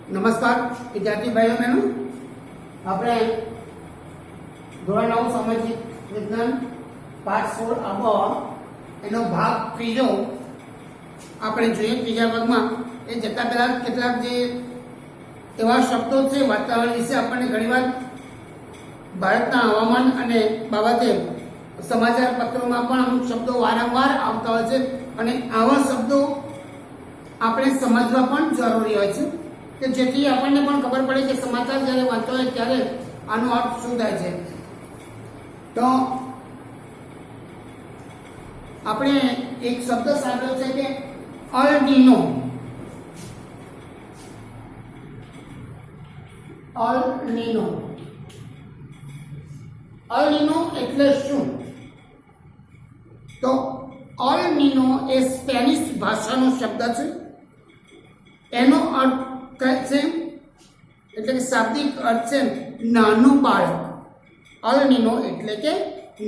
નમસ્કાર વિદ્યાર્થી ભાઈઓ બહેનો, આપણે ધોરણ 9 સામાજિક વિજ્ઞાન પાઠ 16 આબોહવા એનો ભાગ ત્રીજો આપણે જોઈએ. ત્રીજા ભાગમાં એ જતા પહેલા કેટલાક જે એવા શબ્દો છે વાતાવરણ વિશે આપણને ઘણીવાર ભારતના હવામાન અને બાબતે સમાચાર પત્રોમાં પણ અમુક શબ્દો વારંવાર આવતા હોય છે અને આવા શબ્દો આપણે સમજવા પણ જરૂરી હોય છે કે જેથી આપણને પણ ખબર પડે કે સમાચાર જ્યારે વાંચો હોય ત્યારે આનો અર્થ શું થાય છે. તો આપણે એક શબ્દ સાંભળ્યો છે કે અલ નીનો. અલ નીનો અલ નીનો એટલે શું? તો અલ નીનો એ સ્પેનિશ ભાષાનો શબ્દ છે. એનો અર્થ થાય છે એટલે કે શાબ્દિક અર્થ છે નાનું બાળક. અલ નીનો એટલે કે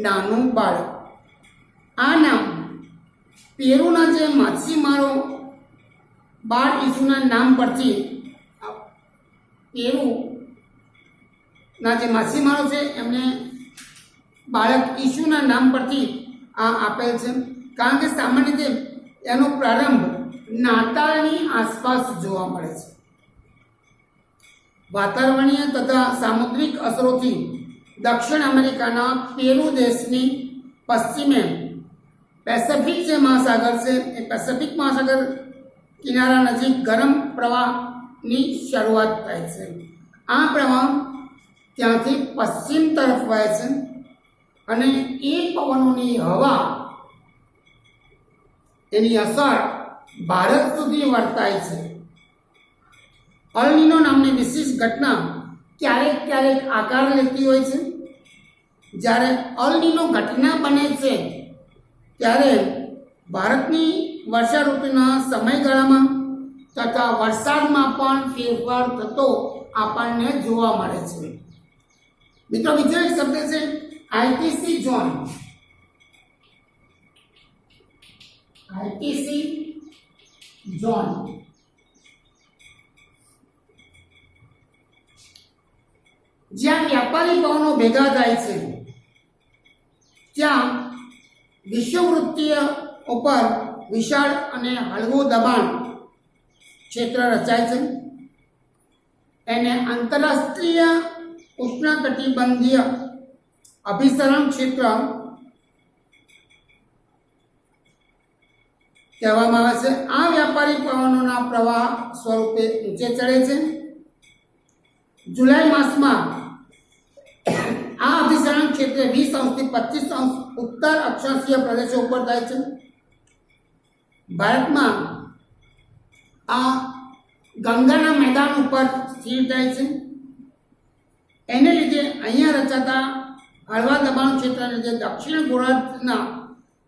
નાનું બાળક. આ નામ પેરુના જે માછીમારો બાળ ઈસુના નામ પરથી, પેરુના જે માછીમારો છે એમને બાળક ઈસુના નામ પરથી આ આપેલ છે, કારણ કે સામાન્ય રીતે એનો પ્રારંભ નાતાળની આસપાસ જોવા મળે છે. વાતાવરણીય તથા સામુદ્રિક અસરોથી દક્ષિણ અમેરિકાના પેરુ દેશની પશ્ચિમે પેસિફિક જે મહાસાગર છે એ પેસિફિક મહાસાગર કિનારા નજીક ગરમ પ્રવાહની શરૂઆત થાય છે. આ પ્રવાહ ત્યાંથી પશ્ચિમ તરફ વહે છે અને એ પવનોની હવા એની અસર ભારત સુધી વર્તાય છે. અલ નીનો નામની વિશિષ્ટ ઘટના ક્યારેક ક્યારેક આકાર લેતી હોય છે. જ્યારે અલ નીનો ઘટના બને છે ત્યારે ભારતની વર્ષા ઋતુના સમયગાળામાં તથા વરસાદમાં પણ ફેરફાર થતો આપણને જોવા મળે છે. મિત્રો, બીજો એક શબ્દ છે આઈટીસી ઝોન. આઈટીસી ઝોન જ્યાં વ્યાપારી પવનો ભેગા થાય છે ત્યાં વિષુવવૃત્તીય ઉપર વિશાળ અને હળવું દબાણ ક્ષેત્ર રચાય છે. એને આંતરરાષ્ટ્રીય ઉષ્ણકટિબંધીય અભિસરણ ક્ષેત્ર કહેવામાં આવે છે. આ વ્યાપારી પવનોના પ્રવાહ સ્વરૂપે ઊંચે ચડે છે. જુલાઈ માસમાં આ અભિસરણ ક્ષેત્ર 20 અંશથી 25 અંશ ઉત્તર અક્ષાંશીય પ્રદેશો ઉપર થાય છે. ભારતમાં આ ગંગાના મેદાન ઉપર સ્થિર થાય છે. એને લીધે અહીંયા રચાતા હળવા દબાણ ક્ષેત્રને જે દક્ષિણ ગોળાર્ધના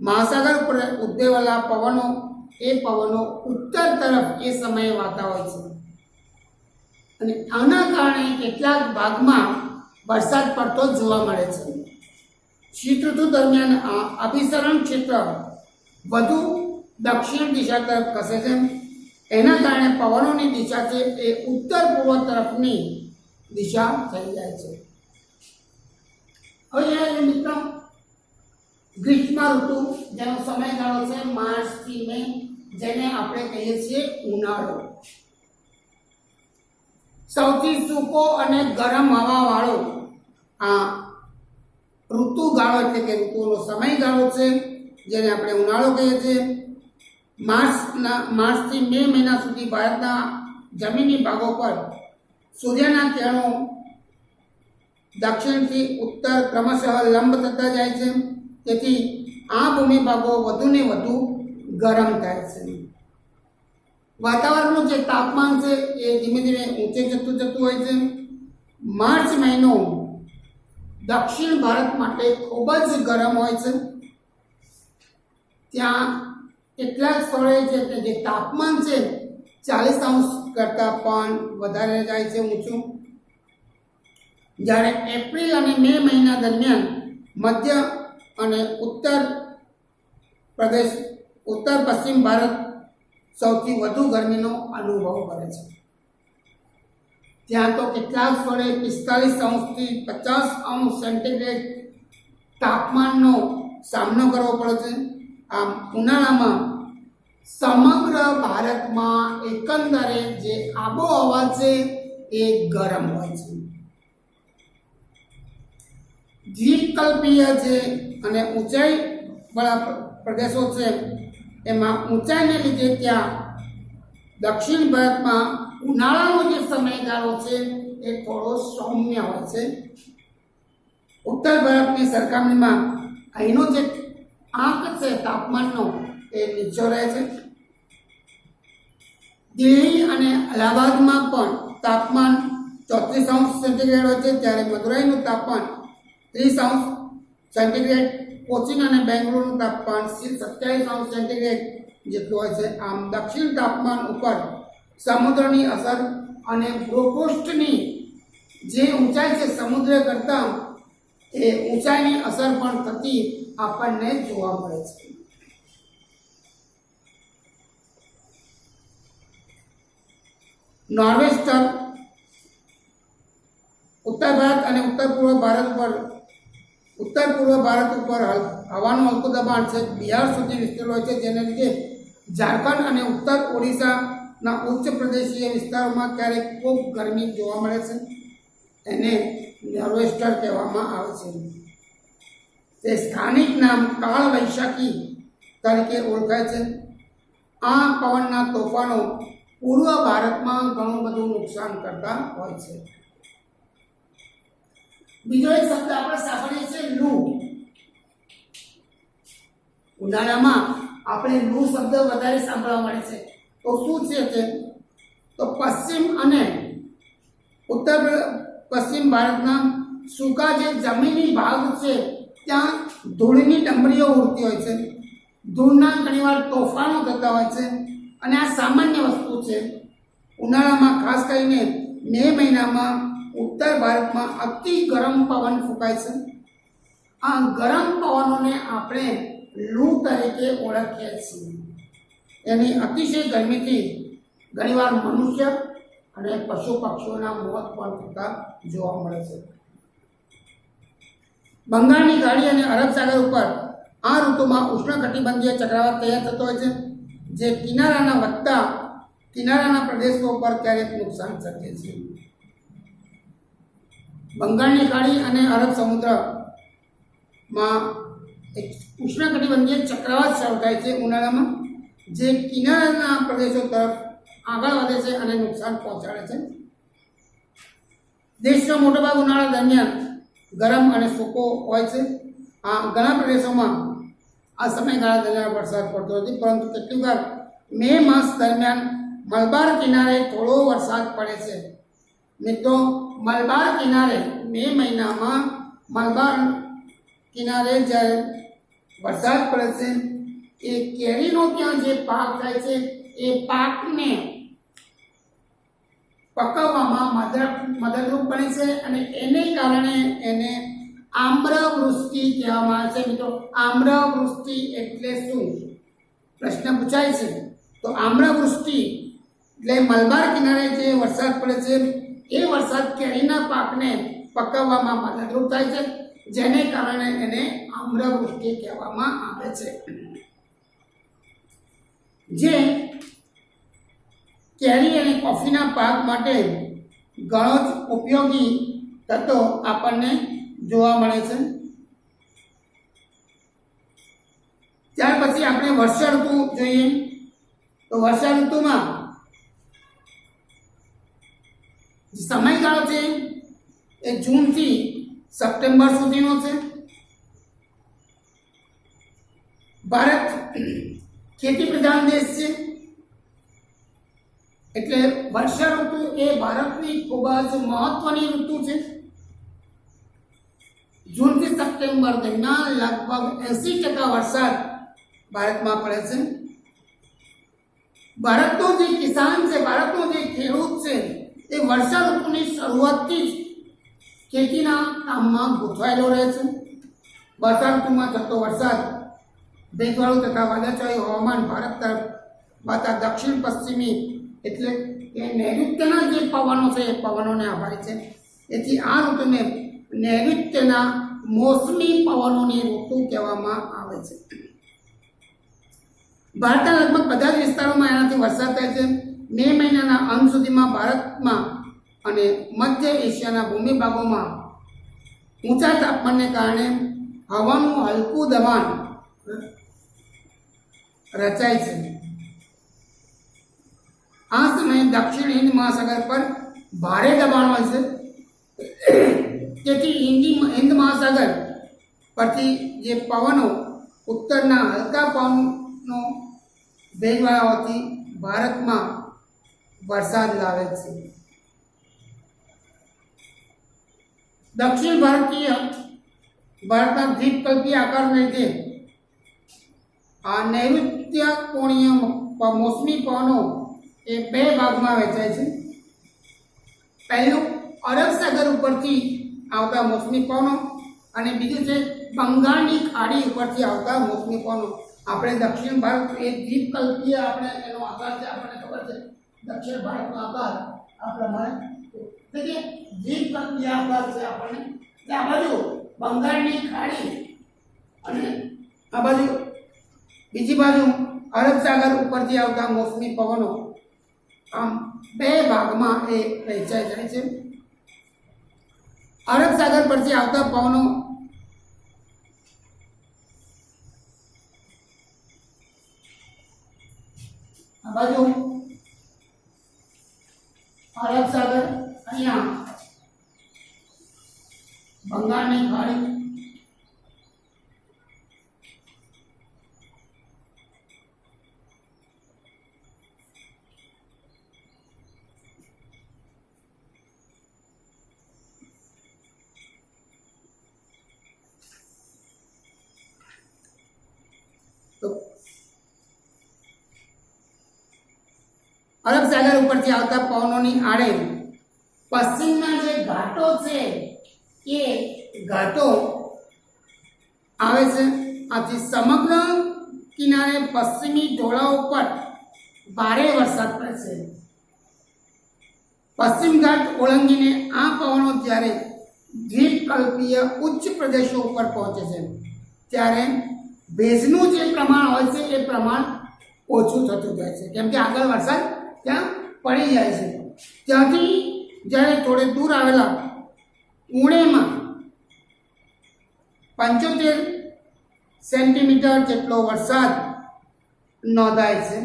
મહાસાગર પર ઉદ્ભવેલા પવનો, એ પવનો ઉત્તર તરફ એ સમયે વાતા હોય છે અને આના કારણે કેટલાક ભાગમાં વરસાદ પડતો જોવા મળે છે. શીત ઋતુ દરમિયાન આ અભિસરણ ક્ષેત્ર વધુ દક્ષિણ દિશા તરફ ખસે છે. એના કારણે પવનોની દિશા છે એ ઉત્તર પૂર્વ તરફની દિશા થઈ જાય છે. હવે મિત્રો, ગ્રીષ્મ ઋતુ જેનો સમયગાળો છે માર્ચથી મે, જેને આપણે કહીએ છીએ ઉનાળો. સૌથી સૂકો અને ગરમ હવાવાળો આ ઋતુગાળો એટલે કે ઋતુનો સમયગાળો છે, જેને આપણે ઉનાળો કહીએ છીએ. માર્ચથી મે મહિના સુધી ભારતના જમીની ભાગો પર સૂર્યના કિરણો દક્ષિણથી ઉત્તર ક્રમશઃ લંબ થતા જાય છે. તેથી આ ભૂમિ ભાગો વધુને વધુ ગરમ થાય છે. વાતાવરણનું જે તાપમાન છે એ ધીમે ધીમે ઊંચે જતું હોય છે. માર્ચ મહિનો દક્ષિણ ભારત માટે ખૂબ જ ગરમ હોય છે. ત્યાં કેટલાક સ્થળે જે તાપમાન છે 40 અંશ કરતાં પણ વધારે જાય છે ઊંચું. જ્યારે એપ્રિલ અને મે મહિના દરમિયાન મધ્ય અને ઉત્તર પશ્ચિમ ભારત સૌથી વધુ ગરમીનો અનુભવ કરે છે. ત્યાં તો કેટલાક સ્થળે 45 અંશથી 50 અંશ સેન્ટીગ્રેડ તાપમાનનો સામનો કરવો પડે છે. આમ ઉનાળામાં સમગ્ર ભારતમાં એકંદરે જે આબોહવા છે એ ગરમ હોય છે. દ્વીપકલ્પીય છે અને ઊંચાઈ વાળા પ્રદેશો છે, એમાં ઊંચાઈને લીધે ત્યાં દક્ષિણ ભારતમાં ઉનાળાનો જે સમયગાળો છે એ થોડો સૌમ્ય હોય છે. ઉત્તર ભારતની સરખામણીમાં અહીંનો જે આંક છે તાપમાનનો એ નીચો રહે છે. દિલ્હી અને અલ્હાબાદમાં પણ તાપમાન 34 અંશ સેન્ટીગ્રેડ હોય છે, જ્યારે મદુરાઈનું તાપમાન 30 અંશ સેન્ટીગ્રેડ, કોચીન અને બેંગ્લોરનું તાપમાન 27 અંશ સેન્ટીગ્રેડ જેટલું હોય છે. આમ દક્ષિણ તાપમાન ઉપર સમુદ્રની અસર અને ભૂપૃષ્ઠની જે ઊંચાઈ છે સમુદ્ર કરતાં એ ઊંચાઈની અસર પણ થતી આપણને જોવા મળે છે. નોર્વેસ્ટર ઉત્તર ભારત અને ઉત્તર પૂર્વ ભારત ઉપર હવાનું હલકું દબાણ છે બિહાર સુધી વિસ્તરેલું હોય છે, જેને લીધે ઝારખંડ અને ઉત્તર ઓડિશાના ઉચ્ચ પ્રદેશીય વિસ્તારોમાં ક્યારેક ખૂબ ગરમી જોવા મળે છે. એને નોર્વેસ્ટર કહેવામાં આવે છે. તે સ્થાનિક નામ કાળ વૈશાખી તરીકે ઓળખાય છે. આ પવનના તોફાનો પૂર્વ ભારતમાં ઘણું બધું નુકસાન કરતા હોય છે. બીજો એક શબ્દ આપણે સાંભળીએ છીએ લૂ. ઉનાળામાં આપણે લૂ શબ્દ વધારે સાંભળવા મળે છે. તો શું છે તે? તો પશ્ચિમ અને ઉત્તર પશ્ચિમ ભારતના સૂકા જે જમીની ભાગ છે ત્યાં ધૂળની ડમરીઓ ઉડતી હોય છે. ધૂળના ઘણીવાર તોફાનો થતા હોય છે અને આ સામાન્ય વસ્તુ છે. ઉનાળામાં ખાસ કરીને મે મહિનામાં ઉત્તર ભારતમાં અતિ ગરમ પવન ફૂંકાય છે. આ ગરમ પવનોને આપણે લૂ તરીકે ઓળખીએ છીએ. એની અતિશય ગરમીથી ઘણીવાર મનુષ્ય અને પશુ પક્ષીઓના મોત પણ થતા જોવા મળે છે. બંગાળની ખાડી અને અરબ સાગર ઉપર આ ઋતુમાં ઉષ્ણકટિબંધીય ચક્રવાત તૈયાર થતો હોય છે, જે કિનારાના પ્રદેશો પર ક્યારેક નુકસાન સર્જે છે. બંગાળની ખાડી અને અરબ સમુદ્રમાં એક ઉષ્ણકટિબંધીય ચક્રવાત શરૂ થાય છે ઉનાળામાં, જે કિનારાના પ્રદેશો તરફ આગળ વધે છે અને નુકસાન પહોંચાડે છે. દેશનો મોટાભાગ ઉનાળા દરમિયાન ગરમ અને સૂકો હોય છે. આ ઘણા પ્રદેશોમાં આ સમયગાળા દરમિયાન વરસાદ પડતો નથી, પરંતુ કેટલીક વાર મે માસ દરમિયાન મલબાર કિનારે થોડો વરસાદ પડે છે. મિત્રો, મલબાર કિનારે મે મહિનામાં મલબાર કિનારે જ્યારે વરસાદ પડે છે એ કેરીનો ત્યાં જે પાક થાય છે એ પાકને પકવવામાં મદદરૂપ બને છે અને એને કારણે એને આમ્રવૃષ્ટિ કહેવામાં આવે છે. મિત્રો, આમ્રવૃષ્ટિ એટલે શું પ્રશ્ન પૂછાય છે. તો આમ્રવૃષ્ટિ એટલે મલબાર કિનારે જે વરસાદ પડે છે એ વરસાદ કેરીના પાકને પકવવામાં મદદરૂપ થાય છે, જેને કારણે એને આમ્રવૃષ્ટિ કહેવામાં આવે છે. જે કેરી અને કોફીના પાક માટે ઘણો જ ઉપયોગી તત્વો આપણને જોવા મળે છે. ત્યાર પછી આપણે વર્ષા ઋતુ જોઈએ. તો વર્ષા ઋતુમાં સમયગાળો છે એ જૂનથી સપ્ટેમ્બર સુધીનો છે. ભારત ખેતી પ્રધાન દેશ છે, એટલે વર્ષા ઋતુ એ ભારતની ખૂબ જ મહત્વની ઋતુ છે. જૂનથી સપ્ટેમ્બર દરમિયાન લગભગ 80% વરસાદ ભારતમાં પડે છે. ભારતનો જે કિસાન છે, ભારતનો જે ખેડૂત છે, એ વર્ષા ઋતુની શરૂઆતથી જ ખેતીના કામમાં ગૂંથવાયેલો રહે છે. વર્ષા ઋતુમાં થતો વરસાદ ભેજવાળું તથા વાદળછાયું હવામાન ભારત તરફ વાતા દક્ષિણ પશ્ચિમી એટલે કે નૈઋત્યના જે પવનો છે એ પવનોને આભારી છે. એથી આ ઋતુને નૈઋત્યના મોસમી પવનોની ઋતુ કહેવામાં આવે છે. ભારતના લગભગ બધા જ વિસ્તારોમાં એનાથી વરસાદ થાય છે. મે મહિનાના અંત સુધીમાં ભારતમાં અને મધ્ય એશિયાના ભૂમિ ભાગોમાં ઊંચા તાપમાનને કારણે હવાનું હલકું દબાણ રચાય છે. આ સમયે દક્ષિણ હિન્દ મહાસાગર પર ભારે દબાણ હોય છે. તેથી હિન્દ મહાસાગર પરથી જે પવનો ઉત્તરના હલકા પવનો વેગવાળા હોવાથી ભારતમાં વરસાદ લાવે છે. દક્ષિણ ભારતના દ્વીપકલ્પીય આકારને લીધે આ નૈઋત્ય કોણીય મોસમી પવનો એ બે ભાગમાં વહેંચાય છે. પહેલું અરબ સાગર ઉપરથી આવતા મોસમી પવનો અને બીજું છે બંગાળની ખાડી ઉપરથી આવતા મોસમી પવનો. આપણે દક્ષિણ ભારત એ દ્વીપકલ્પીય આપણે એનો આકાર છે, આપણને ખબર છે દક્ષિણ ભારતનો આકાર આ પ્રમાણે દ્વીપકલ્પીય આકાર છે. આપણને આ બાજુ બંગાળની ખાડી અને આ બાજુ બીજી બાજુ અરબ સાગર ઉપરથી આવતા મોસમી પવનો, આમ બે ભાગમાં એ વહેંચાઈ જાય છે. અરબ સાગર પરથી આવતા પવનો આ બાજુ અરબ સાગર, અહીંયા બંગાળની ખાડી, અરબ સાગર ઉપરથી આવતા પવનોની આડે પશ્ચિમના જે ઘાટો છે એ ઘાટો આવે છે. આથી સમગ્ર કિનારે પશ્ચિમી ઢોળાવ ઉપર ભારે વરસાદ પડશે. પશ્ચિમ ઘાટ ઓળંગીને આ પવનો જ્યારે દ્વીપકલ્પીય ઉચ્ચ પ્રદેશો ઉપર પહોંચે છે ત્યારે ભેજનું જે પ્રમાણ હોય છે એ પ્રમાણ ઓછું થતું જાય છે, કેમ કે આગળ વરસાદ ત્યાં પડી જાય છે. ત્યાંથી જ્યારે થોડે દૂર આવેલા પુણેમાં 75 સેન્ટીમીટર જેટલો વરસાદ નોંધાય છે.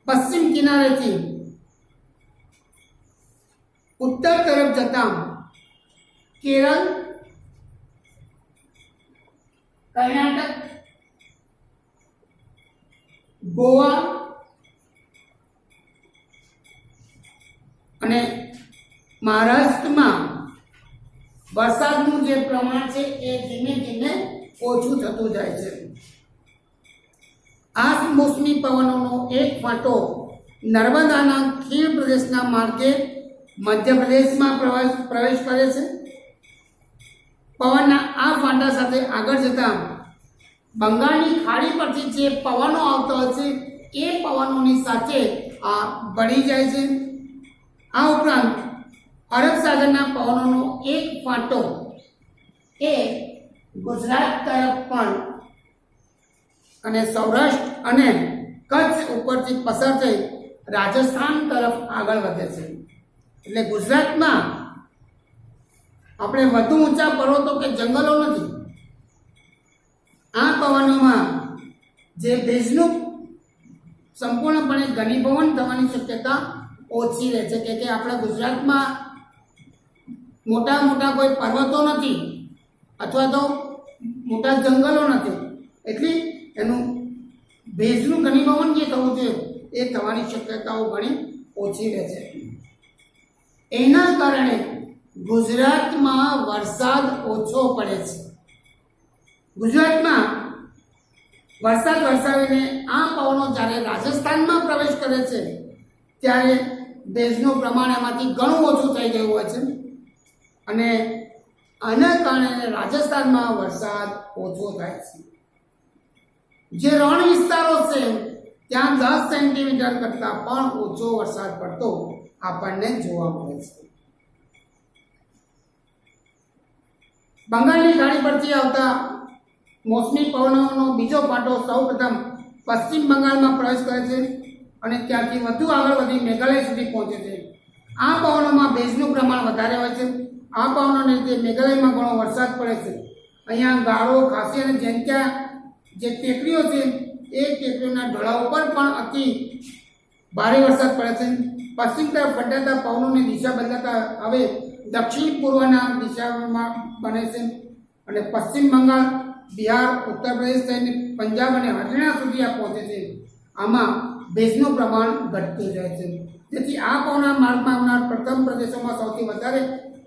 પશ્ચિમ કિનારેથી ઉત્તર તરફ જતા કેરળ, કર્ણાટક, ગોવા અને મહારાષ્ટ્રમાં વરસાદનું જે પ્રમાણ છે એ ધીમે ધીમે ઓછું થતું જાય છે. આ મોસમી પવનોનો એક ફાંટો નર્મદાના ખીણ પ્રદેશના માર્ગે મધ્યપ્રદેશમાં પ્રવેશ કરે છે. પવનના આ ફાંટા સાથે આગળ જતા બંગાળની ખાડી પરથી જે પવનો આવતા હોય છે એ પવનોની સાથે આ ભળી જાય છે. આ ઉપરાંત અરબ સાગરના પવનોનો એક ફાંટો એ ગુજરાત તરફ પણ અને સૌરાષ્ટ્ર અને કચ્છ ઉપરથી પસાર થઈ રાજસ્થાન તરફ આગળ વધે છે. એટલે ગુજરાતમાં આપણે વધુ ઊંચા પર્વતો કે જંગલો નથી. આ પવનોમાં જે ભેજનું સંપૂર્ણપણે ઘનીભવન થવાની શક્યતા ઓછી રહે છે, કે આપણા ગુજરાતમાં મોટા મોટા કોઈ પર્વતો નથી અથવા તો મોટા જંગલો નથી, એટલે એનું ભેજનું ઘનીભવન જે થવું જોઈએ એ થવાની શક્યતાઓ ઘણી ઓછી રહે છે. એના કારણે ગુજરાતમાં વરસાદ ઓછો પડે છે. ગુજરાતમાં વરસાદ વરસાવીને આ પવનો જ્યારે રાજસ્થાનમાં પ્રવેશ કરે છે ત્યારે ભેજનું પ્રમાણ એમાંથી ઘણું ઓછું થઈ ગયું હોય છે અને આના કારણે રાજસ્થાનમાં વરસાદ ઓછો થાય છે. જે રણ વિસ્તારો છે ત્યાં 10 સેન્ટીમીટર કરતાં પણ ઓછો વરસાદ પડતો આપણને જોવા મળે છે. બંગાળની ખાડી પરથી આવતા મોસમી પવનોનો બીજો પાટો સૌપ્રથમ પશ્ચિમ બંગાળમાં પ્રવેશ કરે છે અને ત્યાંથી વધુ આગળ વધી મેઘાલય સુધી પહોંચે છે. આ પવનોમાં ભેજનું પ્રમાણ વધારે હોય છે. આ પવનોને લીધે મેઘાલયમાં ઘણો વરસાદ પડે છે. અહીંયા ગાળો, ખાસી અને જેન્ક્યા જે ટેકરીઓ છે એ ટેકરીઓના ઢોળાવ ઉપર પણ અતિ ભારે વરસાદ પડે છે. પશ્ચિમ તરફ ફંટાતા પવનોની દિશા બદલાતા હવે દક્ષિણ પૂર્વના દિશામાં બને છે અને પશ્ચિમ બંગાળ, બિહાર, ઉત્તર પ્રદેશ થઈને પંજાબ અને હરિયાણા સુધી આ પહોંચે છે. આમાં ભેજનું પ્રમાણ ઘટતું જાય છે. તેથી આ પવનના માર્ગમાં આવનાર પ્રથમ પ્રદેશોમાં સૌથી વધારે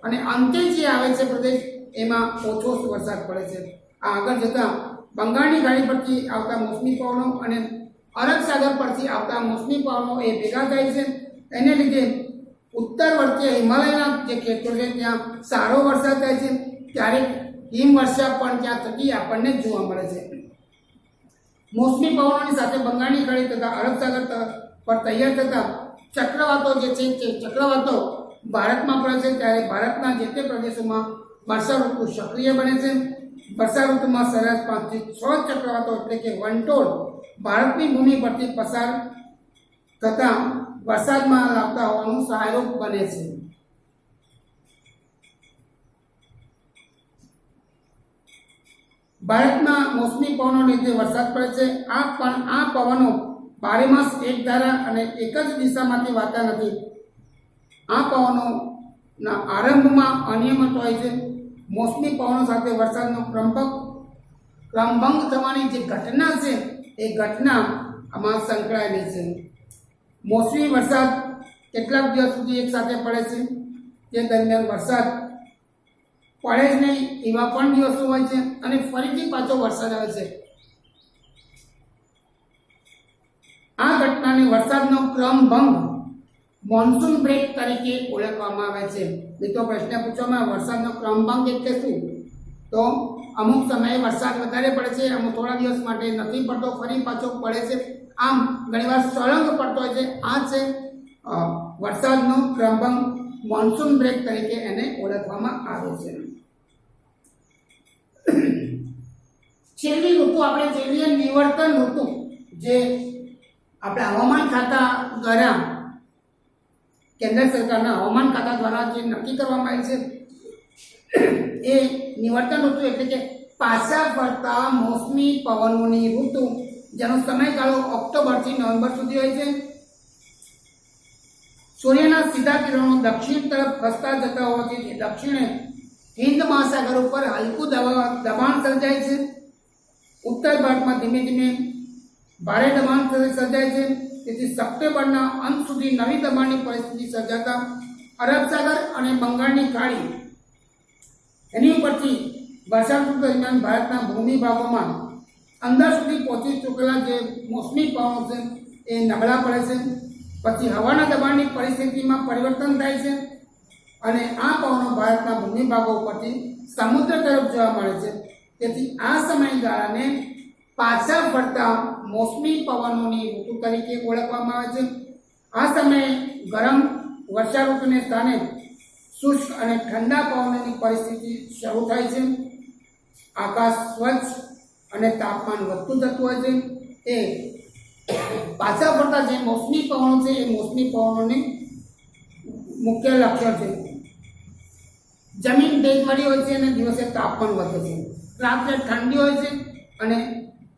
અને અંતે જે આવે છે પ્રદેશ એમાં ઓછો વરસાદ પડે છે. આ આગળ જતાં બંગાળની ખાડી પરથી આવતા મોસમી પવનો અને અરબ સાગર પરથી આવતા મોસમી પવનો એ ભેગા થાય છે. એને લીધે ઉત્તરવર્તીય હિમાલયના જે ક્ષેત્રો છે ત્યાં સારો વરસાદ થાય છે. ક્યારેક હિમવર્ષા પણ ત્યાં થતી આપણને જોવા મળે છે. મોસમી પવનોની સાથે બંગાળની ખાડી તથા અરબ સાગર પર તૈયાર થતા ચક્રવાતો જે છે તે ચક્રવાતો ભારતમાં પડે છે. ત્યારે ભારતના જે તે પ્રદેશોમાં વર્ષા ઋતુ સક્રિય બને છે. વર્ષા ઋતુમાં સરેરાશ 5 થી 6 ચક્રવાતો એટલે કે વંટોળ ભારતની ભૂમિ પરથી પસાર થતા વરસાદમાં લાવતા હોવાનું સહાયરૂપ બને છે. ભારતમાં મોસમી પવનો લીધે વરસાદ પડે છે. આ પવનો બારેમાસ એક ધારા અને એક જ દિશામાંથી વાતા નથી. આ પવનોના આરંભમાં અનિયમિત હોય છે. મોસમી પવનો સાથે વરસાદનો ક્રમભંગ થવાની જે ઘટના છે એ ઘટના આમાં સંકળાયેલી છે. મોસમી વરસાદ કેટલાક દિવસ સુધી એક સાથે પડે છે. તે દરમિયાન વરસાદ પડે જ નહીં એવા પણ દિવસો હોય છે અને ફરીથી પાછો વરસાદ આવે છે. આ ઘટનાને વરસાદનો ક્રમભંગ મોન્સૂન બ્રેક તરીકે ઓળખવામાં આવે છે. મિત્રો, પ્રશ્ન પૂછવામાં વરસાદનો ક્રમભંગ એટલે શું? તો અમુક સમયે વરસાદ વધારે પડે છે, અમુક થોડા દિવસ માટે નથી પડતો, ફરી પાછો પડે છે. આમ ઘણીવાર સળંગ પડતો હોય છે. આ છે વરસાદનો ક્રમભંગ, મોન્સૂન બ્રેક તરીકે એને ઓળખવામાં આવે છે. છેલ્લી ઋતુ આપણે જોઈએ નિવર્તન ઋતુ, જે આપણે હવામાન ખાતા દ્વારા, કેન્દ્ર સરકારના હવામાન ખાતા દ્વારા જે નક્કી કરવામાં આવી છે એ નિવર્તન ઋતુ એટલે કે પાછા ફરતા મોસમી પવનોની ઋતુ, જેનો સમયગાળો ઓક્ટોબરથી નવેમ્બર સુધી હોય છે. સૂર્યના સીધા કિરણો દક્ષિણ તરફ ખસતા જતા હોવાથી દક્ષિણે હિન્દ મહાસાગર ઉપર હલકું દબાણ સર્જાય છે. ઉત્તર ભારતમાં ધીમે ધીમે ભારે દબાણ સર્જાય છે. તેથી સપ્ટેમ્બરના અંત સુધી નવી દબાણની પરિસ્થિતિ સર્જાતા અરબ સાગર અને બંગાળની ખાડી એની ઉપરથી વર્ષા ઋતુ દરમિયાન ભારતના ભૂમિ ભાગોમાં અંદર સુધી પહોંચી ચૂકેલા જે મોસમી પવનો છે એ નબળા પડે છે. પછી હવાના દબાણની પરિસ્થિતિમાં પરિવર્તન થાય છે અને આ પવનો ભારતના ભૂમિ ભાગો ઉપરથી સમુદ્ર તરફ જવા મળે છે. તેથી આ સમયગાળાને પાછા ફરતા મોસમી પવનોની ઋતુ તરીકે ઓળખવામાં આવે છે. આ સમયે ગરમ વર્ષા ઋતુને સ્થાને શુષ્ક અને ઠંડા પવનોની પરિસ્થિતિ શરૂ થાય છે. આકાશ સ્વચ્છ અને તાપમાન વધતું થતું હોય છે. એ પાછા ફરતા જે મોસમી પવનો છે એ મોસમી પવનોની મુખ્ય લક્ષણ છે. જમીન ભેજવાળી હોય છે અને દિવસે તાપમાન વધે છે. રાત્રે ઠંડી હોય છે અને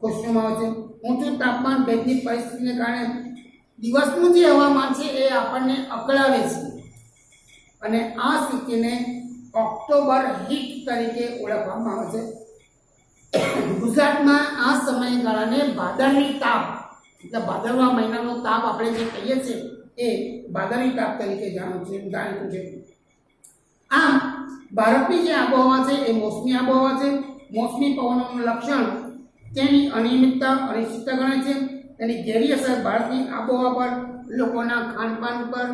ખુશનુમા હોય છે. ઊંચું તાપમાન, ભેજની પરિસ્થિતિને કારણે દિવસનું જે હવામાન છે એ આપણને અકળાવે છે અને આ સ્થિતિને ઓક્ટોબર હીટ તરીકે ઓળખવામાં આવે છે. ગુજરાતમાં આ સમયગાળાને ભાદરવી તાપ, એટલે ભાદરવા મહિનાનો તાપ આપણે જે કહીએ છીએ એ ભાદરવી તાપ તરીકે જાણીતું છે. આમ ભારતની જે આબોહવા છે એ મોસમી આબોહવા છે. મોસમી પવનોનું લક્ષણ તેની અનિયમિતતા, અનિશ્ચિતતા ગણાય છે. તેની ઘેરી અસર ભારતની આબોહવા પર, લોકોના ખાનપાન પર,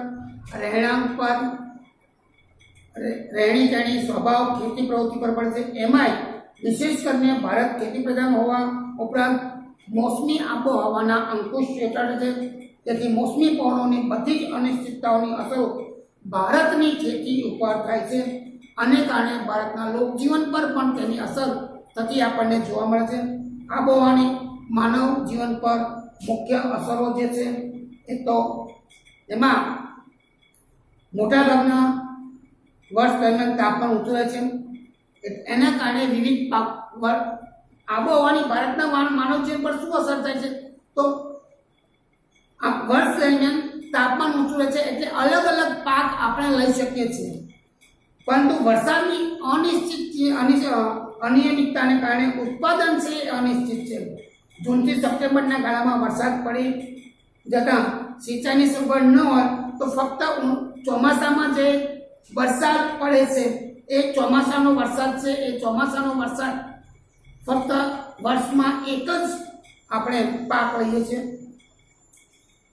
રહેણાંક પર રહેણી કહેણી સ્વભાવ ખેતી પ્રવૃત્તિ પર પડે છે. એમાંય વિશેષ કરીને ભારત ખેતી પ્રધાન હોવા ઉપરાંત મોસમી આબોહવાના અંકુશ હેઠળ છે. તેથી મોસમી પવનોની બધી જ અનિશ્ચિતતાઓની અસરો ભારતની ખેતી ઉપર થાય છે. આને કારણે ભારતના લોકજીવન પર પણ તેની અસર થતી આપણને જોવા મળે છે. આબોહવાની માનવ જીવન પર મુખ્ય અસરો જે છે એ તો એમાં મોટાભાગના વર્ષ દરમિયાન તાપમાન ઊંચું રહે છે. એના કારણે વિવિધ પાક આબોહવાની ભારતના માનવ જીવન પર શું અસર થાય છે તો આ વર્ષ દરમિયાન તાપમાન ઊંચું રહે છે એટલે અલગ અલગ પાક આપણે લઈ શકીએ છીએ. પરંતુ વરસાદની અનિયમિતતાને કારણે ઉત્પાદન છે એ અનિશ્ચિત છે. જૂનથી સપ્ટેમ્બરના ગાળામાં વરસાદ પડી જતાં સિંચાઈની સગવડ ન હોય તો ફક્ત ચોમાસામાં જે વરસાદ પડે છે એ ચોમાસાનો વરસાદ ફક્ત વર્ષમાં એક જ આપણે પાક લઈએ છીએ.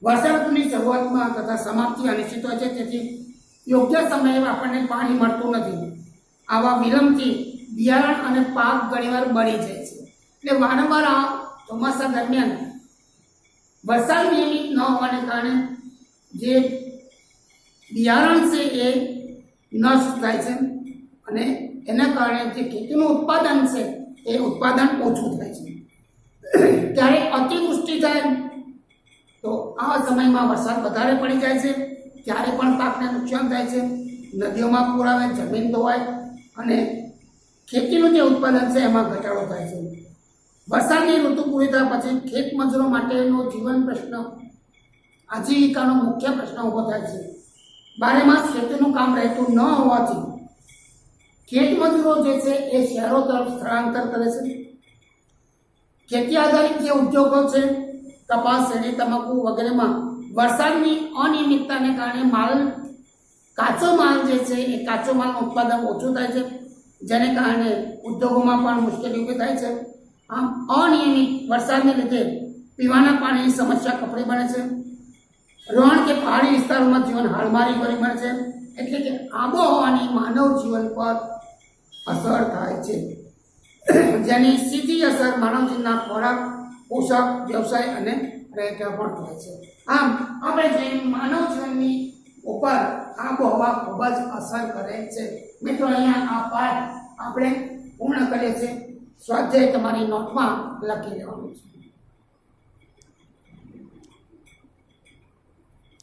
વર્ષા ઋતુની શરૂઆતમાં તથા સમાપ્તિ અનિશ્ચિત હોય છે. તેથી યોગ્ય સમયે આપણને પાણી મળતું નથી. આવા વિલંબથી બિયારણ અને પાક ઘણીવાર બળી જાય છે. એટલે વારંવાર આ ચોમાસા દરમિયાન વરસાદ નિયમિત ન હોવાને કારણે જે બિયારણ છે એ નષ્ટ થાય છે અને એના કારણે જે ખેતીનું ઉત્પાદન છે એ ઉત્પાદન ઓછું થાય છે. ક્યારેક અતિવૃષ્ટિ થાય તો આ સમયમાં વરસાદ વધારે પડી જાય છે ત્યારે પણ પાકને નુકસાન થાય છે. નદીઓમાં પૂર આવે, જમીન ધોવાય અને ખેતીનું જે ઉત્પાદન છે એમાં ઘટાડો થાય છે. વરસાદની ઋતુ પૂરી થયા પછી ખેત મજૂરો માટેનો જીવન પ્રશ્ન, આજીવિકાનો મુખ્ય પ્રશ્ન ઊભો થાય છે. બારે માસ ખેતીનું કામ રહેતું ન હોવાથી ખેત મજૂરો જે છે એ શહેરો તરફ સ્થળાંતર કરે છે. ખેતી આધારિત જે ઉદ્યોગો છે, કપાસ, શેરડી, તમાકુ વગેરેમાં વરસાદની અનિયમિતતાને કારણે કાચો માલ જે છે એ કાચો માલનું ઉત્પાદન ઓછું થાય છે, જેને કારણે ઉદ્યોગોમાં પણ મુશ્કેલી ઊભી થાય છે. આમ અનિયમિત વરસાદને લીધે પીવાના પાણીની સમસ્યા કપડી બને છે. રણ કે પહાડી વિસ્તારોમાં જીવન હાલમારી ભરી બને છે. એટલે કે આબોહવાની માનવ જીવન પર અસર થાય છે, જેની સીધી અસર માનવ જીવનના ખોરાક, પોષક, વ્યવસાય અને રહેઠાણ પણ થાય છે. આમ આપણે જે માનવ જીવનની ઉપર આબોહવા ખૂબ જ અસર કરે છે. મિત્રો, અહીંયા આ પાઠ આપણે પૂર્ણ કરીએ છીએ. સ્વાધ્યાય તમારી નોટમાં લખી લેવાનું છે.